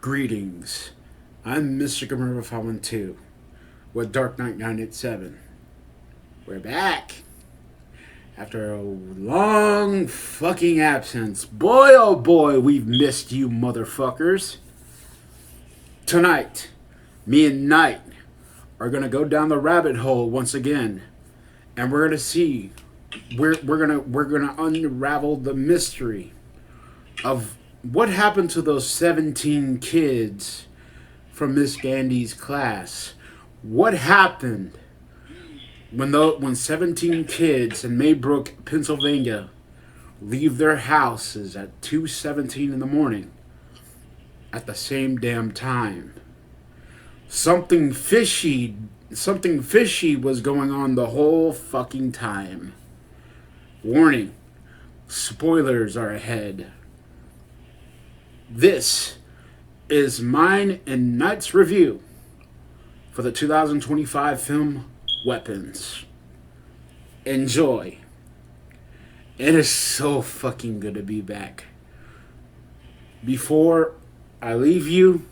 Greetings. I'm Mr. Gamera 512 with Dark Knight 987. We're back after a long fucking absence. Boy, oh boy, we've missed you motherfuckers. Tonight, me and Knight are gonna go down the rabbit hole once again, and we're gonna see. We're gonna unravel the mystery of what happened to those 17 kids from Miss Gandy's class. What happened when 17 kids in Maybrook, Pennsylvania leave their houses at 2:17 in the morning at the same damn time? Something fishy was going on the whole fucking time. Warning, spoilers are ahead. This is mine and Knight's review for the 2025 film Weapons. Enjoy. It is so fucking good to be back. Before I leave you,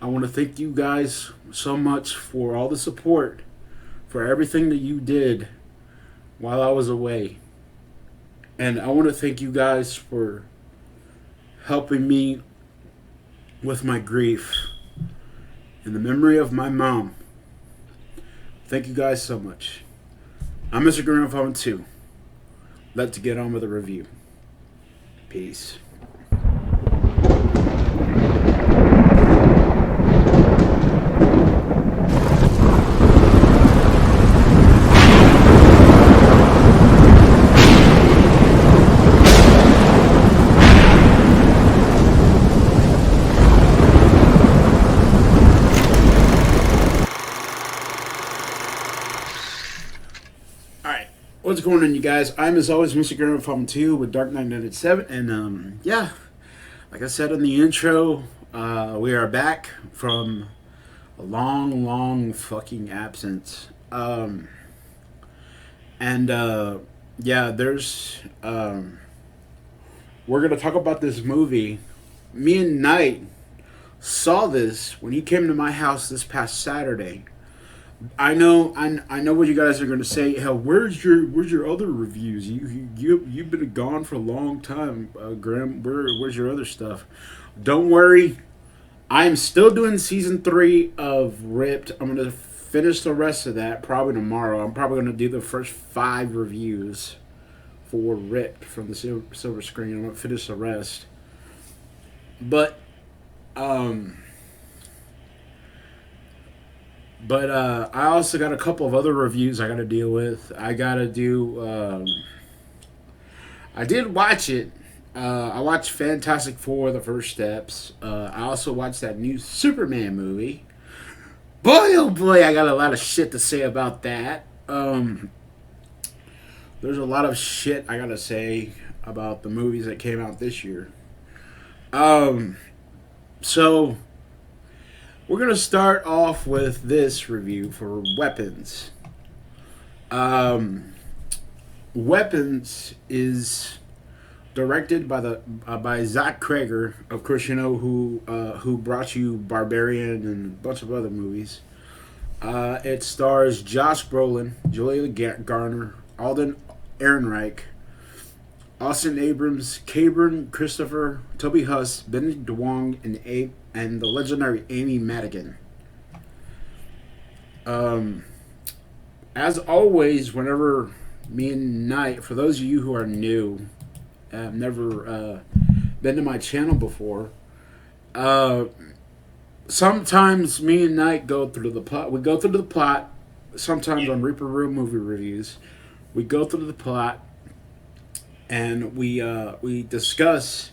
I want to thank you guys so much for all the support, for everything that you did while I was away. And I want to thank you guys for helping me with my grief in the memory of my mom. Thank you guys so much. I'm Mr. Green Phone 2. Let's get on with the review. Peace. What's going on, you guys? I'm, as always, Mr. Graham from 2 with Dark Knight 97. And, yeah, like I said in the intro, we are back from a long fucking absence. Yeah, we're going to talk about this movie. Me and Knight saw this when he came to my house this past Saturday. I know what you guys are going to say. Hell, where's your other reviews? You've been gone for a long time, Graham. Where's your other stuff? Don't worry, I'm still doing season 3 of Ripped. I'm gonna finish the rest of that probably tomorrow. I'm probably gonna do the first 5 reviews for Ripped from the silver screen. I'm gonna finish the rest, but I also got a couple of other reviews I got to deal with. I got to do. I did watch it. I watched Fantastic Four: The First Steps. I also watched that new Superman movie. Boy, oh boy, I got a lot of shit to say about that. There's a lot of shit I got to say about the movies that came out this year. So we're going to start off with this review for Weapons. Weapons is directed by Zach Cregger. Of course, you know who brought you Barbarian and a bunch of other movies. It stars Josh Brolin, Julia Garner, Alden Ehrenreich, Austin Abrams, Cabron Christopher, Toby Huss, Benedict Wong, and the legendary Amy Madigan. As always, whenever me and Knight, for those of you who are new, have never been to my channel before, sometimes me and Knight go through the plot. We go through the plot, sometimes on Reaper Room movie reviews. We go through the plot, and we discuss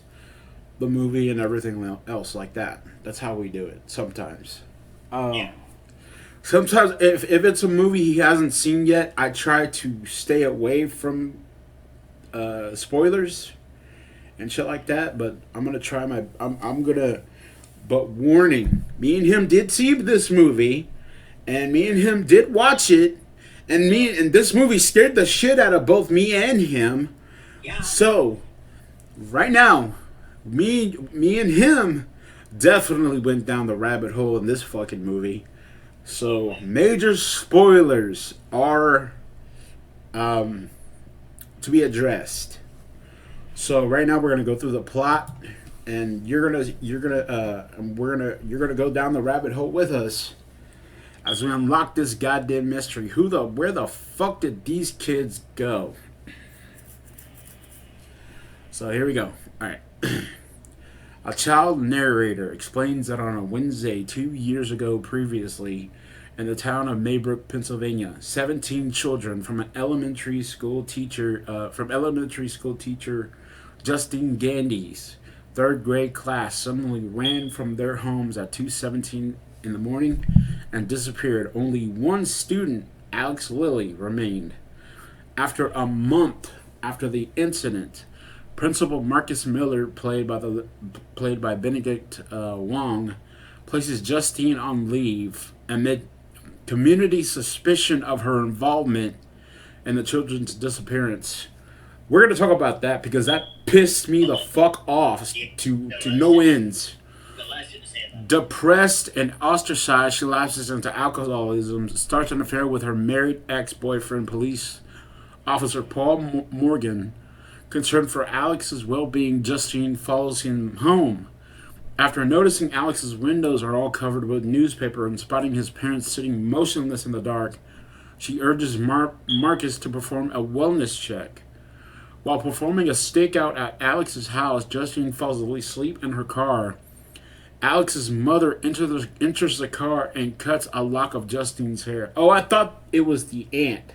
the movie and everything else like that. That's how we do it sometimes. Sometimes if it's a movie he hasn't seen yet, I try to stay away from spoilers and shit like that. But I'm gonna try my. I'm gonna. But warning, me and him did see this movie, and me and him did watch it, and this movie scared the shit out of both me and him. Yeah. So, right now, me and him definitely went down the rabbit hole in this fucking movie. So major spoilers are um, to be addressed. So right now we're gonna go through the plot, and you're gonna go down the rabbit hole with us as we unlock this goddamn mystery. Where the fuck did these kids go? So here we go. All right. A child narrator explains that on a Wednesday 2 years ago previously, in the town of Maybrook, Pennsylvania, 17 children from elementary school teacher Justine Gandy's third grade class suddenly ran from their homes at 2:17 in the morning and disappeared. Only one student, Alex Lilly, remained. After a month after the incident, Principal Marcus Miller, played by Benedict Wong, places Justine on leave amid community suspicion of her involvement in the children's disappearance. We're going to talk about that because that pissed me the fuck off to no ends. Depressed and ostracized, she lapses into alcoholism, starts an affair with her married ex-boyfriend, police officer Paul Morgan. Concerned for Alex's well-being, Justine follows him home. After noticing Alex's windows are all covered with newspaper and spotting his parents sitting motionless in the dark, she urges Marcus to perform a wellness check. While performing a stakeout at Alex's house, Justine falls asleep in her car. Alex's mother enters the car and cuts a lock of Justine's hair. Oh, I thought it was the aunt.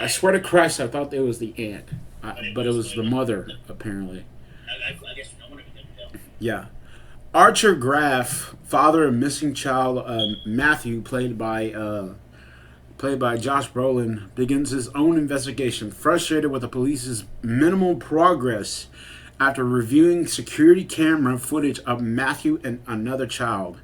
I swear to Christ, I thought it was the aunt. But it was the mother, apparently. I guess no one could tell. Yeah. Archer Graff, father of missing child Matthew, played by Josh Brolin, begins his own investigation, frustrated with the police's minimal progress after reviewing security camera footage of Matthew and another child.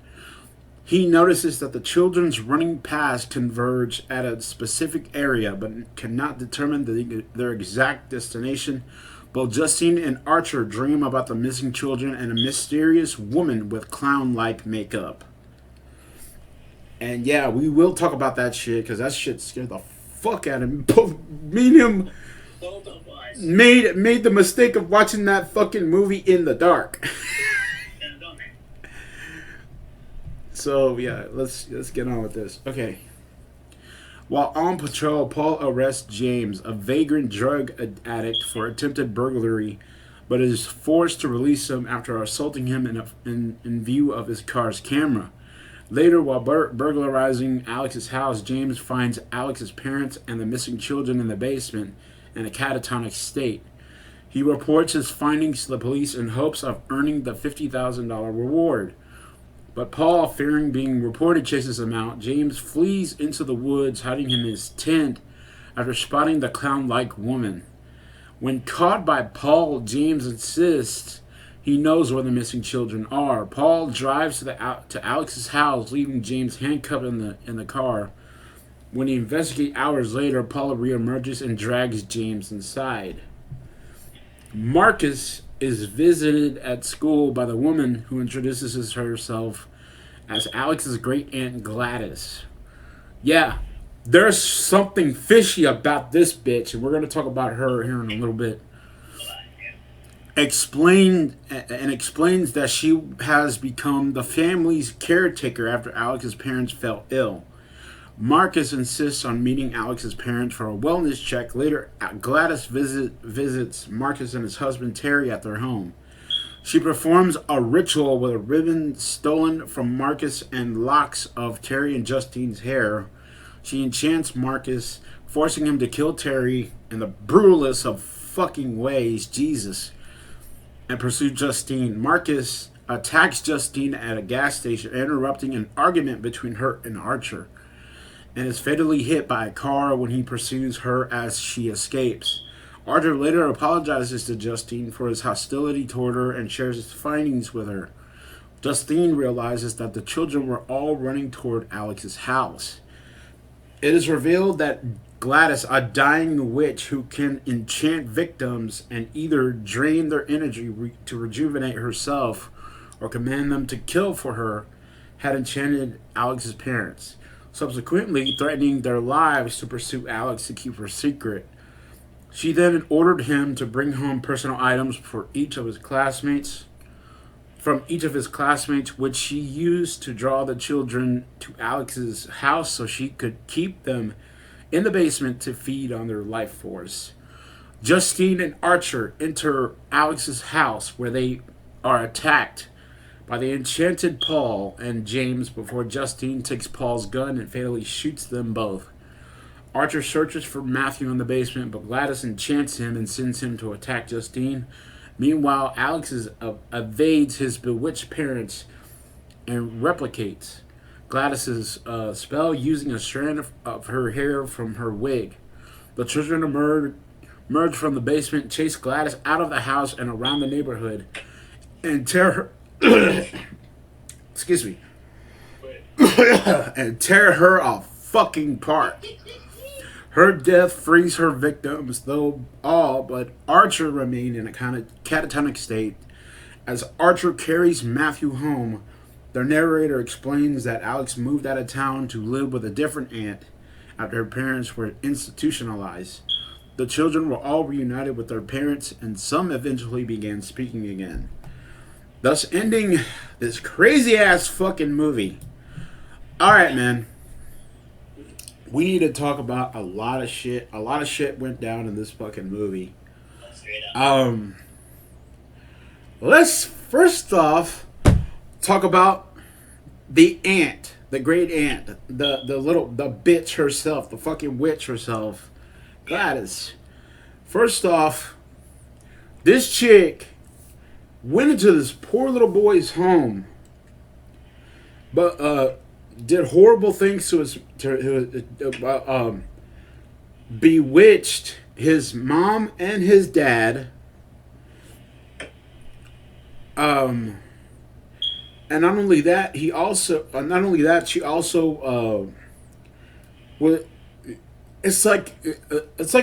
He notices that the children's running paths converge at a specific area, but cannot determine their exact destination. Both Justine and Archer dream about the missing children and a mysterious woman with clown-like makeup. And yeah, we will talk about that shit because that shit scared the fuck out of me. Both me and him made the mistake of watching that fucking movie in the dark. So yeah, let's get on with this. Okay. While on patrol, Paul arrests James, a vagrant drug addict, for attempted burglary, but is forced to release him after assaulting him in view of his car's camera. Later, while burglarizing Alex's house, James finds Alex's parents and the missing children in the basement in a catatonic state. He reports his findings to the police in hopes of earning the $50,000 reward. But Paul, fearing being reported, chases him out. James flees into the woods, hiding in his tent after spotting the clown-like woman. When caught by Paul, James insists he knows where the missing children are. Paul drives to Alex's house, leaving James handcuffed in the car. When he investigates hours later, Paul reemerges and drags James inside. Marcus is visited at school by the woman who introduces herself as Alex's great aunt Gladys. Yeah, there's something fishy about this bitch, and we're going to talk about her here in a little bit. Explains that she has become the family's caretaker after Alex's parents fell ill. Marcus insists on meeting Alex's parents for a wellness check. Later, Gladys visits Marcus and his husband Terry at their home. She performs a ritual with a ribbon stolen from Marcus and locks of Terry and Justine's hair. She enchants Marcus, forcing him to kill Terry in the brutalest of fucking ways, Jesus, and pursue Justine. Marcus attacks Justine at a gas station, interrupting an argument between her and Archer, and is fatally hit by a car when he pursues her as she escapes. Archer later apologizes to Justine for his hostility toward her and shares his findings with her. Justine realizes that the children were all running toward Alex's house. It is revealed that Gladys, a dying witch who can enchant victims and either drain their energy to rejuvenate herself or command them to kill for her, had enchanted Alex's parents, subsequently threatening their lives to pursue Alex to keep her secret. She then ordered him to bring home personal items for each of his classmates, which she used to draw the children to Alex's house so she could keep them in the basement to feed on their life force. Justine and Archer enter Alex's house where they are attacked by the enchanted Paul and James before Justine takes Paul's gun and fatally shoots them both. Archer searches for Matthew in the basement, but Gladys enchants him and sends him to attack Justine. Meanwhile, Alex evades his bewitched parents and replicates Gladys's spell using a strand of her hair from her wig. The children emerge from the basement, chase Gladys out of the house and around the neighborhood, and tear her. Excuse me. And tear her a fucking part. Her death frees her victims, though all but Archer remain in a kind of catatonic state. As Archer carries Matthew home, the narrator explains that Alex moved out of town to live with a different aunt after her parents were institutionalized. The children were all reunited with their parents, and some eventually began speaking again, thus ending this crazy ass fucking movie. Alright, man. We need to talk about a lot of shit. A lot of shit went down in this fucking movie. Let's first off talk about the aunt, the great aunt, the bitch herself, the fucking witch herself, Gladys. First off, this chick went into this poor little boy's home, but did horrible things to his, bewitched his mom and his dad. And not only that, she also it's like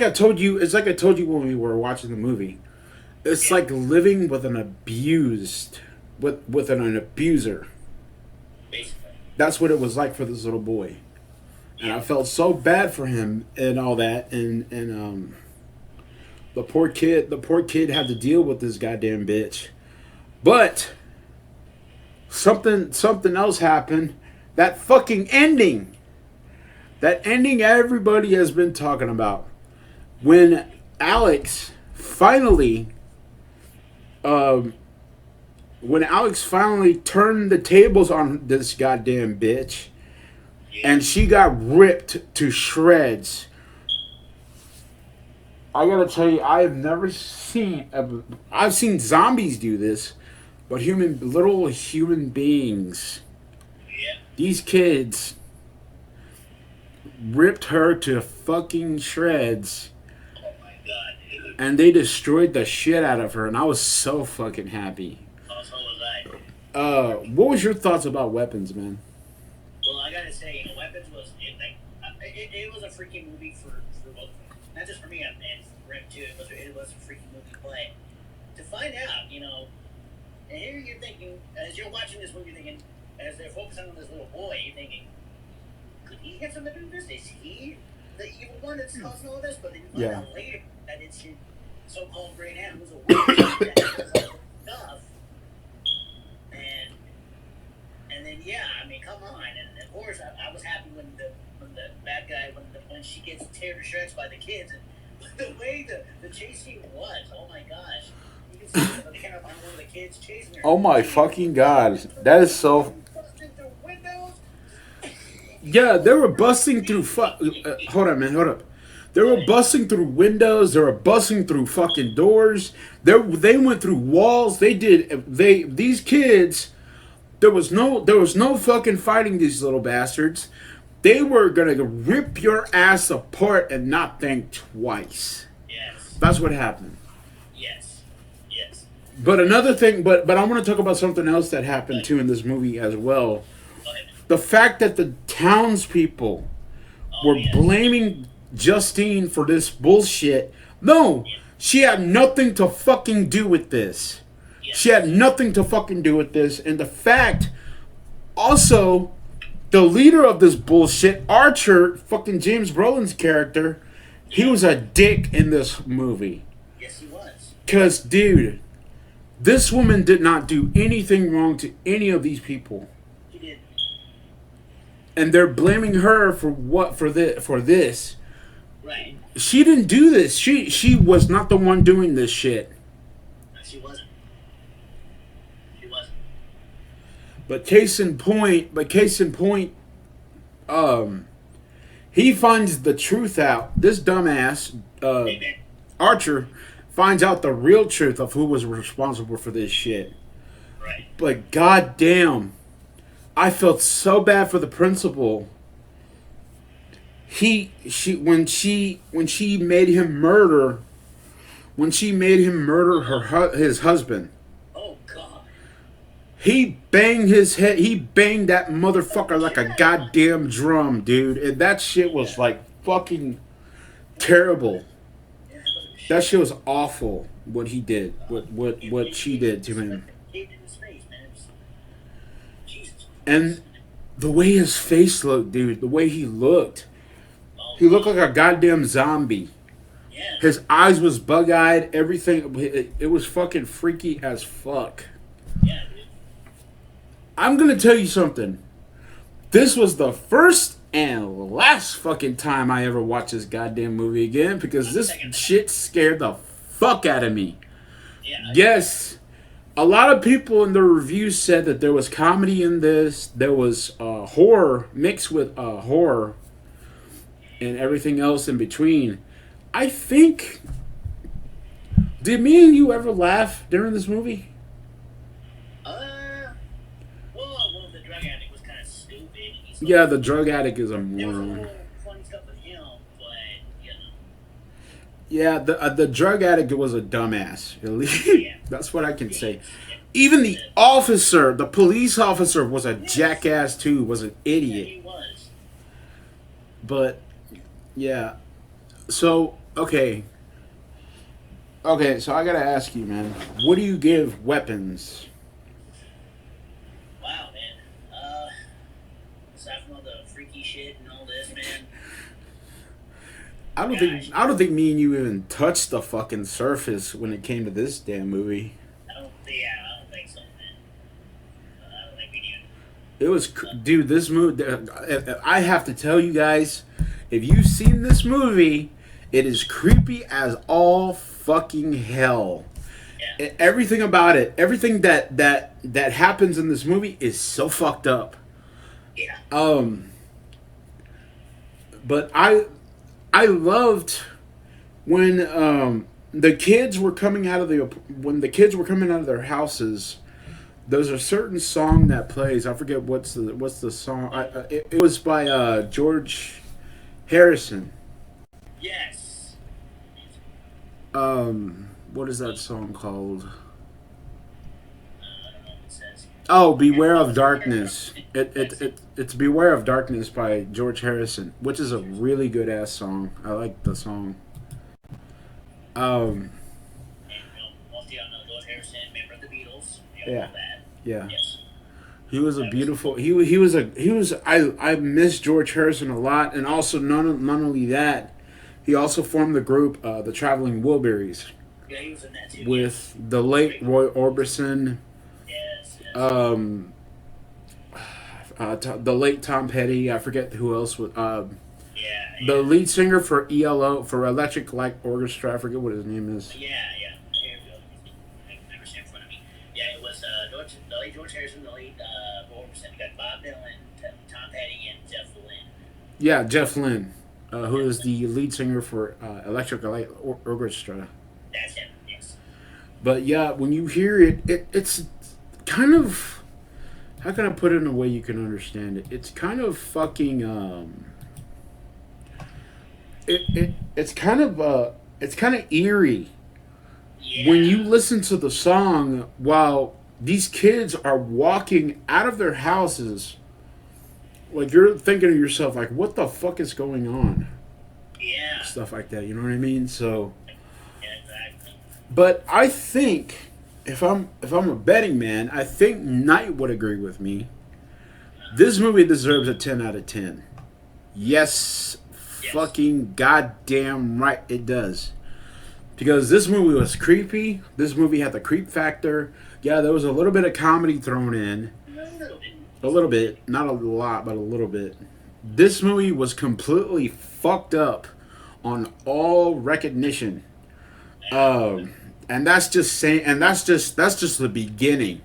I told you when we were watching the movie. It's like living with an abused with an abuser. Basically. That's what it was like for this little boy. And I felt so bad for him and all that, and the poor kid had to deal with this goddamn bitch. But something else happened. That fucking ending. That ending everybody has been talking about. When Alex finally turned the tables on this goddamn bitch, and she got ripped to shreds. I gotta tell you, I've seen zombies do this, but little human beings, these kids ripped her to fucking shreds. Oh my god, dude. And they destroyed the shit out of her, and I was so fucking happy. Oh, so was I. What was your thoughts about Weapons, man? Well, I gotta say, Weapons was it was a freaking movie for both, not just for me and for him too. It was a freaking movie play. To find out, and here you're thinking, as you're watching this movie, thinking, as they're focusing on this little boy, you're thinking, could he have something to do with this? Is he the evil one that's causing all this? But then you find out later that it's his so-called great aunt who's a witch that does all this stuff. And then come on, and of course I was happy when the bad guy when she gets teared to shreds by the kids, and the way the chase scene was, oh my gosh, you can see the camera on one of the kids chasing her. Oh my fucking god, that is so. Busting through windows. Yeah, they were busting through. Hold on, man, hold up. They were busting through windows. They were busting through fucking doors. They went through walls. These kids. There was no fucking fighting these little bastards. They were gonna rip your ass apart and not think twice. Yes. That's what happened. Yes. But another thing, but I want to talk about something else that happened too in this movie as well. The fact that the townspeople were blaming Justine for this bullshit. No, she had nothing to fucking do with this. She had nothing to fucking do with this. And the fact, also, the leader of this bullshit, Archer, fucking James Brolin's character, he was a dick in this movie. Yes, he was. Because, dude, this woman did not do anything wrong to any of these people. He did. And they're blaming her for what? For this. Right. She didn't do this. She was not the one doing this shit. No, she wasn't. She wasn't. But case in point, he finds the truth out. This dumbass, Amen. Archer, finds out the real truth of who was responsible for this shit. Right. But goddamn, I felt so bad for the principal. When she made him murder his husband. Oh God. He banged his head. He banged that motherfucker like a goddamn drum, dude. And that shit was like fucking terrible. That shit was awful. What he did, what she did to him, and the way his face looked, dude. The way he looked like a goddamn zombie. His eyes was bug-eyed. Everything. It was fucking freaky as fuck. Yeah, dude. I'm gonna tell you something. This was the first and last fucking time I ever watched this goddamn movie again because this shit scared the fuck out of me. Yeah. Yes, a lot of people in the reviews said that there was comedy in this. There was horror mixed with horror and everything else in between. I think. Did me and you ever laugh during this movie? Well, the drug addict was kind of stupid. Yeah, the drug addict is a There was a moron. little funny stuff with him, but you know. Yeah, the drug addict was a dumbass. Yeah. That's what I can say. Even the officer, the police officer, was a jackass too. Was an Yeah, idiot. he was. But yeah, so okay, so I gotta ask you, man. What do you give Weapons? Wow, man. Aside from all the freaky shit and all this, man. I don't think me and you even touched the fucking surface when it came to this damn movie. I don't think so, man. I don't think we do. It was, dude. This movie. I have to tell you guys, if you've seen this movie, it is creepy as all fucking hell. Yeah. Everything about it, everything that happens in this movie is so fucked up. Yeah. But I loved when the kids were coming out of their houses. There's a certain song that plays. I forget what's the song. It was by George Harrison. Yes. What is that song called? I don't know what it says. Oh, Beware of Darkness. It's Beware of Darkness by George Harrison, which is a really good ass song. I like the song. And, most of y'all know George Harrison, member of the Beatles. You know Yeah. all that. Yeah. Yes. He was a beautiful. He was. I miss George Harrison a lot, and also not only that, he also formed the group, the Traveling Wilburys, Yeah, he was in that too. with the late Roy Orbison, Yes. the late Tom Petty. I forget who else was. Yeah. The lead singer for ELO, for Electric Light Orchestra. I forget what his name is. Yeah. Here we go. I never see in front of me. Yeah, it was the late George Harrison, the late Roy Orbison. You got Bob Dylan, Tom Petty, and Jeff Lynne. Yeah, Jeff Lynne, who is the lead singer for Electric Light Orchestra. That's him. Yes. But yeah, when you hear it, it's kind of, how can I put it in a way you can understand it? It's kind of fucking it's kind of eerie Yeah. when you listen to the song while these kids are walking out of their houses. Like, you're thinking to yourself, like, what the fuck is going on? Yeah. Stuff like that, you know what I mean? So, Yeah, exactly. but I think if I'm a betting man, I think Knight would agree with me. This movie deserves a 10 out of 10. Yes, Yes. fucking goddamn right it does. Because this movie was creepy. This movie had the creep factor. Yeah, there was a little bit of comedy thrown in. A little bit. A little bit, not a lot, but a little bit. This movie was completely fucked up on all recognition. Um, and that's just saying, and that's just the beginning.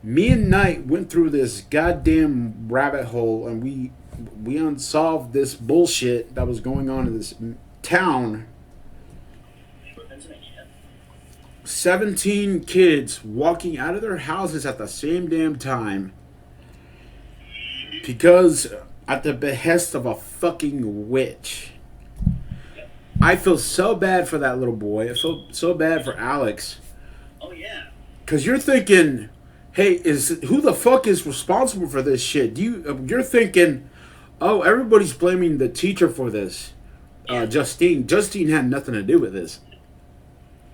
Me and Knight went through this goddamn rabbit hole, and we unsolved this bullshit that was going on in this town. Pennsylvania. 17 kids walking out of their houses at the same damn time because at the behest of a fucking witch. I feel so bad for that little boy. I feel so bad for Alex. Oh yeah. Cause you're thinking, hey, is who the fuck is responsible for this shit? You're thinking, oh, everybody's blaming the teacher for this. Justine. Justine had nothing to do with this.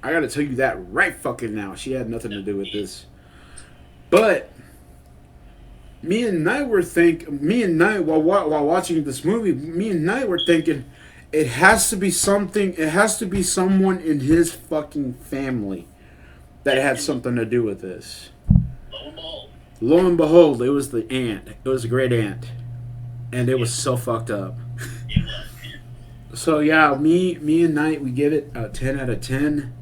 I gotta tell you that right fucking now. She had nothing to do with this. But me and Knight while watching this movie, me and Knight were thinking, it has to be something. It has to be someone in his fucking family that had something to do with this. Lo and behold. Lo and behold, it was the aunt. It was a great aunt, and it was so fucked up. It was. So yeah, me and Knight, we give it a 10 out of 10.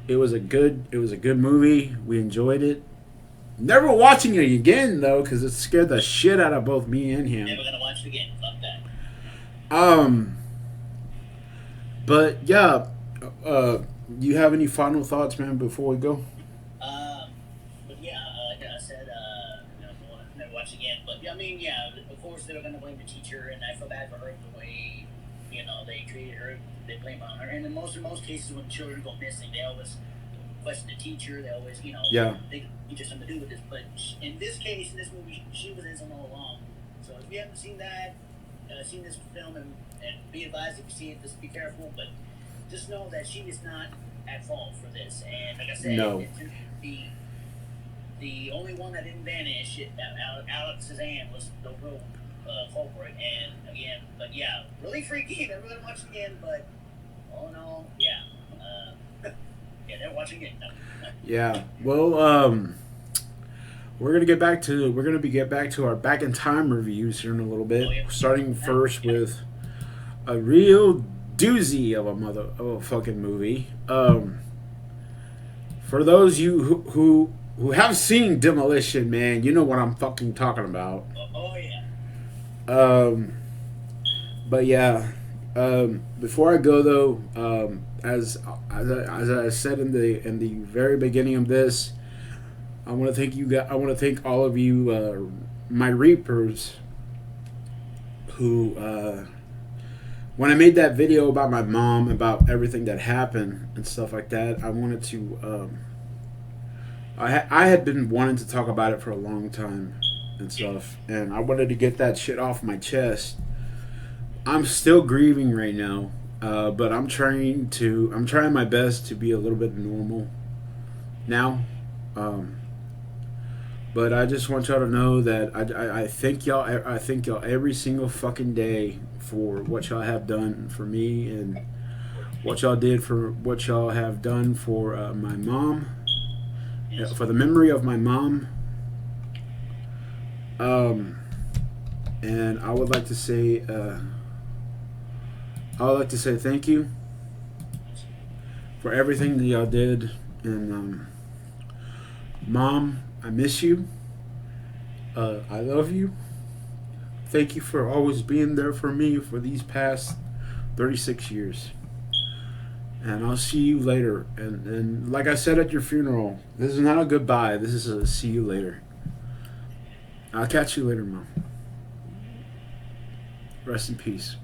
It was a good movie. We enjoyed it. Never watching it again though, because it scared the shit out of both me and him. Never gonna watch it again. Fuck that. Um, but yeah, you have any final thoughts, man, before we go? But yeah, like I said, never watch again. But I mean, yeah, of course they were gonna blame the teacher, and I feel bad for her the way they treated her. They blame on her, and in most cases when children go missing, they always question the teacher. They always Yeah. think the teacher something to do with this. But in this case, in this movie, she was innocent all along. So if you haven't seen that, seen this film, and be advised if you see it, just be careful. But just know that she is not at fault for this. And like I said, No. the only one that didn't vanish, Alex's aunt, was the real culprit. And again, but yeah, really freaky. Never gonna watch it again. But all in all, yeah, yeah, never watching it. No. Yeah. Well, we're gonna get back to our back in time reviews here in a little bit. Oh, yeah. Starting first with a real doozy of a fucking movie. For those you who have seen Demolition Man, you know what I'm fucking talking about. Oh yeah. Um, but yeah, before I go though, as I said in the very beginning of this, I want to thank you guys. I want to thank all of you, my reapers, who when I made that video about my mom, about everything that happened and stuff like that, I wanted to. I had been wanting to talk about it for a long time and stuff, and I wanted to get that shit off my chest. I'm still grieving right now, but I'm trying my best to be a little bit normal now. But I just want y'all to know that I thank y'all. I thank y'all every single fucking day for what y'all have done for me and what y'all have done for my mom, for the memory of my mom. And I would like to say thank you for everything that y'all did. And Mom, I miss you. I love you. Thank you for always being there for me for these past 36 years. And I'll see you later. And like I said at your funeral, this is not a goodbye. This is a see you later. I'll catch you later, Mom. Rest in peace.